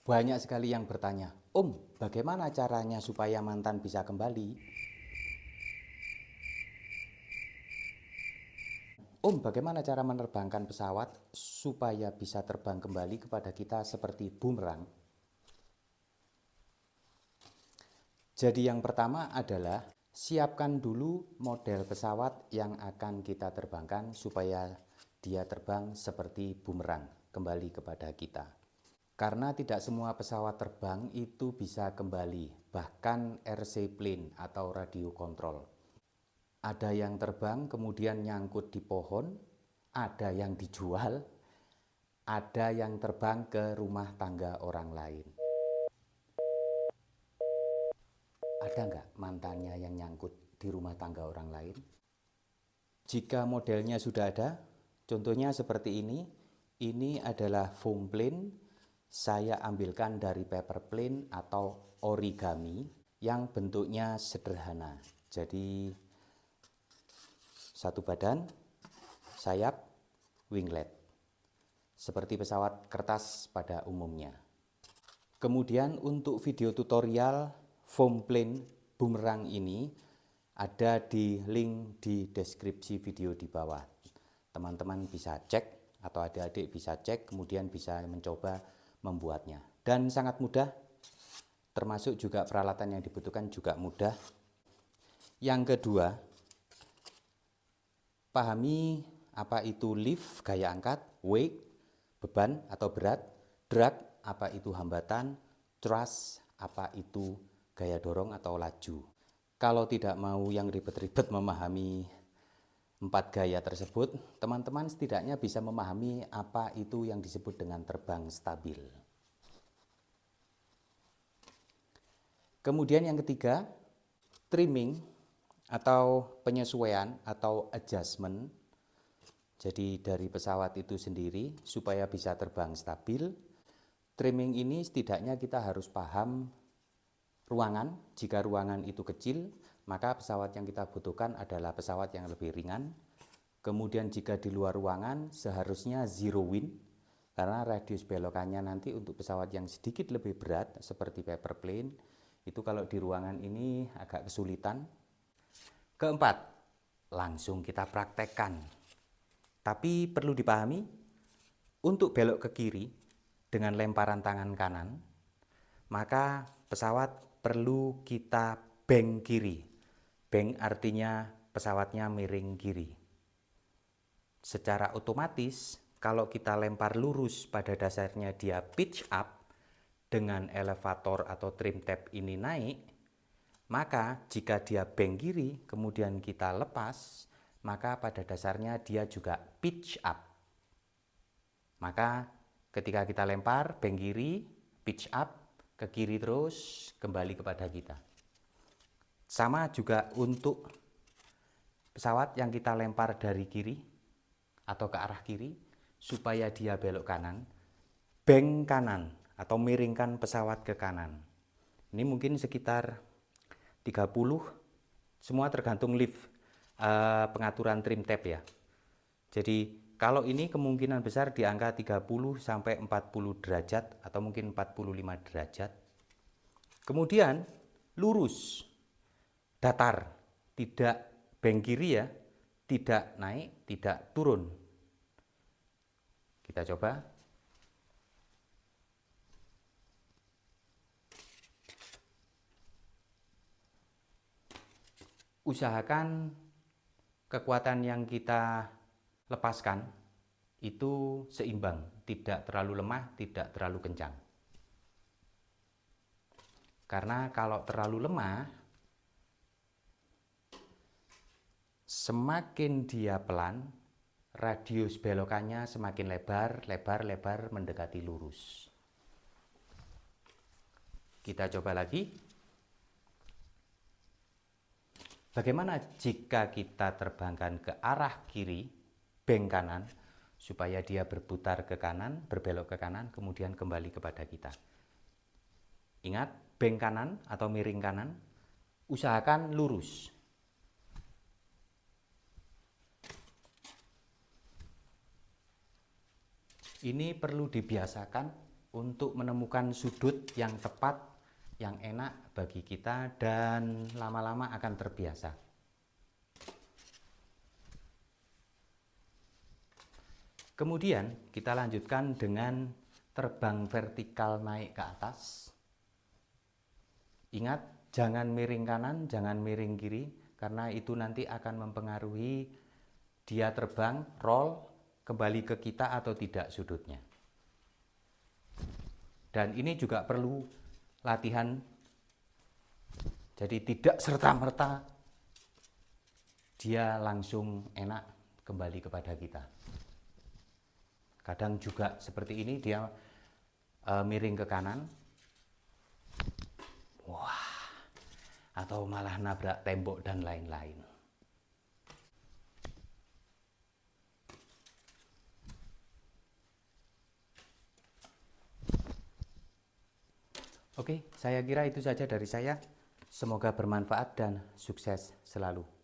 Banyak sekali yang bertanya, Om, bagaimana caranya supaya mantan bisa kembali? Om, bagaimana cara menerbangkan pesawat supaya bisa terbang kembali kepada kita seperti bumerang? Jadi yang pertama adalah siapkan dulu model pesawat yang akan kita terbangkan supaya dia terbang seperti bumerang kembali kepada kita. Karena tidak semua pesawat terbang itu bisa kembali, bahkan RC plane atau radio kontrol. Ada yang terbang kemudian nyangkut di pohon, ada yang dijual, ada yang terbang ke rumah tangga orang lain. Ada nggak mantannya yang nyangkut di rumah tangga orang lain? Jika modelnya sudah ada, contohnya seperti ini adalah foam plane. Saya ambilkan dari paper plane atau origami yang bentuknya sederhana. Jadi satu badan, sayap, winglet. Seperti pesawat kertas pada umumnya. Kemudian untuk video tutorial foam plane bumerang ini ada di link di deskripsi video di bawah. Teman-teman bisa cek atau adik-adik bisa cek, kemudian bisa mencoba membuatnya. Dan sangat mudah, termasuk juga peralatan yang dibutuhkan juga mudah. Yang kedua, pahami apa itu lift, gaya angkat, weight, beban atau berat, drag, apa itu hambatan, thrust, apa itu gaya dorong atau laju. Kalau tidak mau yang ribet-ribet memahami 4 gaya tersebut, teman-teman setidaknya bisa memahami apa itu yang disebut dengan terbang stabil. Kemudian yang ketiga, trimming atau penyesuaian atau adjustment. Jadi dari pesawat itu sendiri supaya bisa terbang stabil. Trimming ini setidaknya kita harus paham ruangan. Jika ruangan itu kecil, maka pesawat yang kita butuhkan adalah pesawat yang lebih ringan. Kemudian jika di luar ruangan seharusnya zero wind, karena radius belokannya nanti untuk pesawat yang sedikit lebih berat seperti paper plane, itu kalau di ruangan ini agak kesulitan. Keempat, langsung kita praktekkan. Tapi perlu dipahami, untuk belok ke kiri dengan lemparan tangan kanan, maka pesawat perlu kita bank kiri. Bank artinya pesawatnya miring kiri. Secara otomatis, kalau kita lempar lurus pada dasarnya dia pitch up, dengan elevator atau trim tab ini naik, maka jika dia bank kiri, kemudian kita lepas, maka pada dasarnya dia juga pitch up. Maka ketika kita lempar bank kiri, pitch up, ke kiri terus, kembali kepada kita. Sama juga untuk pesawat yang kita lempar dari kiri atau ke arah kiri, supaya dia belok kanan, bank kanan atau miringkan pesawat ke kanan. Ini mungkin sekitar 30, semua tergantung lift, pengaturan trim tab ya. Jadi kalau ini kemungkinan besar di angka 30 sampai 40 derajat atau mungkin 45 derajat. Kemudian lurus, datar, tidak bank kiri ya, tidak naik, tidak turun. Kita coba. Usahakan kekuatan yang kita lepaskan itu seimbang, tidak terlalu lemah, tidak terlalu kencang. Karena kalau terlalu lemah, semakin dia pelan, radius belokannya semakin lebar, lebar mendekati lurus. Kita coba lagi. Bagaimana jika kita terbangkan ke arah kiri, bank kanan, supaya dia berputar ke kanan, berbelok ke kanan, kemudian kembali kepada kita. Ingat, bank kanan atau miring kanan, usahakan lurus. Ini perlu dibiasakan untuk menemukan sudut yang tepat, yang enak bagi kita, dan lama-lama akan terbiasa. Kemudian kita lanjutkan dengan terbang vertikal naik ke atas. Ingat, jangan miring kanan, jangan miring kiri, karena itu nanti akan mempengaruhi dia terbang, roll, kembali ke kita atau tidak sudutnya. Dan ini juga perlu latihan, jadi tidak serta-merta dia langsung enak kembali kepada kita. Kadang juga seperti ini, dia miring ke kanan, wah, atau malah nabrak tembok dan lain-lain. Oke, saya kira itu saja dari saya. Semoga bermanfaat dan sukses selalu.